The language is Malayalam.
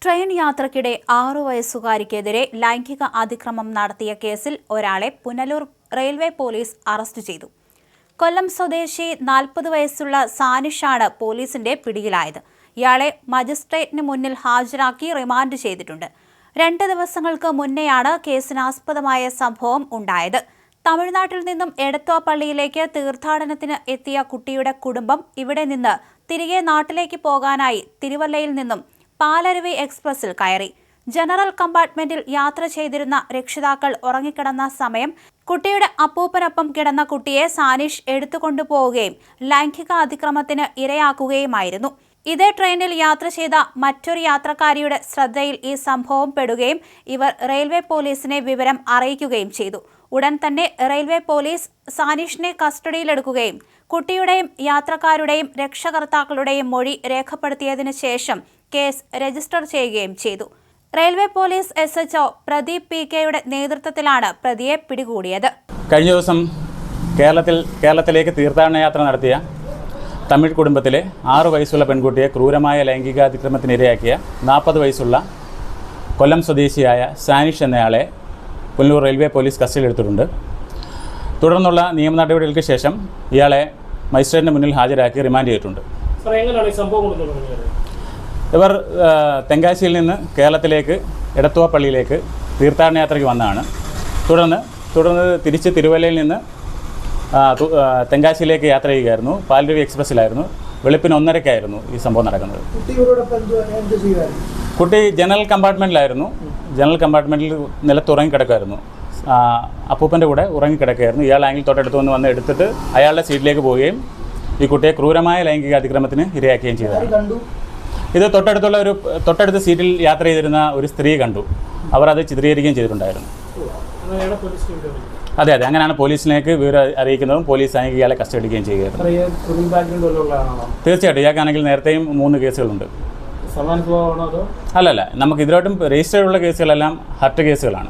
ട്രെയിൻ യാത്രക്കിടെ 6 വയസ്സുകാരിക്കെതിരെ ലൈംഗിക അതിക്രമം നടത്തിയ കേസിൽ ഒരാളെ പുനലൂർ റെയിൽവേ പോലീസ് അറസ്റ്റ് ചെയ്തു. കൊല്ലം സ്വദേശി 40 വയസ്സുള്ള സാനിഷാണ് പോലീസിന്റെ പിടിയിലായത്. ഇയാളെ മജിസ്ട്രേറ്റിന് മുന്നിൽ ഹാജരാക്കി റിമാൻഡ് ചെയ്തിട്ടുണ്ട്. 2 ദിവസങ്ങൾക്ക് മുന്നെയാണ് കേസിനാസ്പദമായ സംഭവം ഉണ്ടായത്. തമിഴ്നാട്ടിൽ നിന്നും എടത്വാപള്ളിയിലേക്ക് തീർത്ഥാടനത്തിന് എത്തിയ കുട്ടിയുടെ കുടുംബം ഇവിടെ നിന്ന് തിരികെ നാട്ടിലേക്ക് പോകാനായി തിരുവല്ലയിൽ നിന്നും പാലരുവി എക്സ്പ്രസിൽ കയറി. ജനറൽ കമ്പാർട്ട്മെന്റിൽ യാത്ര ചെയ്തിരുന്ന രക്ഷിതാക്കൾ ഉറങ്ങിക്കിടന്ന സമയം കുട്ടിയുടെ അപ്പൂപ്പനൊപ്പം കിടന്ന കുട്ടിയെ സാനിഷ് എടുത്തുകൊണ്ടുപോവുകയും ലൈംഗിക അതിക്രമത്തിന് ഇരയാക്കുകയുമായിരുന്നു. ഇതേ ട്രെയിനിൽ യാത്ര ചെയ്ത മറ്റൊരു യാത്രക്കാരിയുടെ ശ്രദ്ധയിൽ ഈ സംഭവം പെടുകയും ഇവർ റെയിൽവേ പോലീസിനെ വിവരം അറിയിക്കുകയും ചെയ്തു. ഉടൻ തന്നെ റെയിൽവേ പോലീസ് സാനിഷിനെ കസ്റ്റഡിയിലെടുക്കുകയും കുട്ടിയുടെയും യാത്രക്കാരുടെയും രക്ഷകർത്താക്കളുടെയും മൊഴി രേഖപ്പെടുത്തിയതിനു ശേഷം കേസ് രജിസ്റ്റർ ചെയ്യുകയും ചെയ്തു. റെയിൽവേ പോലീസ് SHO പ്രദീപ് PKയുടെ നേതൃത്വത്തിലാണ് പ്രതിയെ പിടികൂടിയത്. കഴിഞ്ഞ ദിവസം കേരളത്തിലേക്ക് തീർത്ഥാടന യാത്ര നടത്തിയ തമിഴ് കുടുംബത്തിലെ 6 വയസ്സുള്ള പെൺകുട്ടിയെ ക്രൂരമായ ലൈംഗികാതിക്രമത്തിനിരയാക്കിയ 40 വയസ്സുള്ള കൊല്ലം സ്വദേശിയായ സാനിഷ് എന്നയാളെ പുനലൂർ റെയിൽവേ പോലീസ് കസ്റ്റഡിയിലെടുത്തിട്ടുണ്ട്. തുടർന്നുള്ള നിയമ നടപടികൾക്ക് ശേഷം ഇയാളെ മജിസ്ട്രേറ്റിന് മുന്നിൽ ഹാജരാക്കി റിമാൻഡ് ചെയ്തിട്ടുണ്ട്. ഇവർ തെങ്കാശിയിൽ നിന്ന് കേരളത്തിലേക്ക് എടത്വാപള്ളിയിലേക്ക് തീർത്ഥാടന യാത്രയ്ക്ക് വന്നതാണ്. തുടർന്ന് തിരിച്ച് തിരുവല്ലയിൽ നിന്ന് തെങ്കാശിയിലേക്ക് യാത്ര ചെയ്യുകയായിരുന്നു. പാലരുവി എക്സ്പ്രസ്സിലായിരുന്നു. വെളുപ്പിന് 1:30-ക്കായിരുന്നു ഈ സംഭവം നടക്കുന്നത്. കുട്ടി ജനറൽ കമ്പാർട്ട്മെൻറ്റിലായിരുന്നു. ജനറൽ കമ്പാർട്ട്മെൻറ്റിൽ നിലത്തുറങ്ങി കിടക്കുമായിരുന്നു. അപ്പൂപ്പൻ്റെ കൂടെ ഉറങ്ങിക്കിടക്കുകയായിരുന്നു. ഇയാൾ ആംഗിൾ തൊട്ടടുത്ത് വന്ന് എടുത്തിട്ട് അയാളുടെ സീറ്റിലേക്ക് പോവുകയും ഈ കുട്ടിയെ ക്രൂരമായ ലൈംഗിക അതിക്രമത്തിന് ഇരയാക്കുകയും ചെയ്തതാണ്. ഇത് തൊട്ടടുത്ത സീറ്റിൽ യാത്ര ചെയ്തിരുന്ന ഒരു സ്ത്രീ കണ്ടു. അവർ അത് ചിത്രീകരിക്കുകയും ചെയ്തിട്ടുണ്ടായിരുന്നു. അതെ, അങ്ങനെയാണ് പോലീസിലേക്ക് വിവരം അറിയിക്കുന്നതും പോലീസ് ആണെങ്കിൽ ഇയാളെ കസ്റ്റഡി എടുക്കുകയും ചെയ്യുകയായിരുന്നു. തീർച്ചയായിട്ടും ഇയാൾക്കാണെങ്കിൽ നേരത്തെയും 3 കേസുകളുണ്ട്. അല്ലല്ല, നമുക്ക് ഇതിലോട്ടും രജിസ്റ്റർ ഉള്ള കേസുകളെല്ലാം ഹർട്ട് കേസുകളാണ്.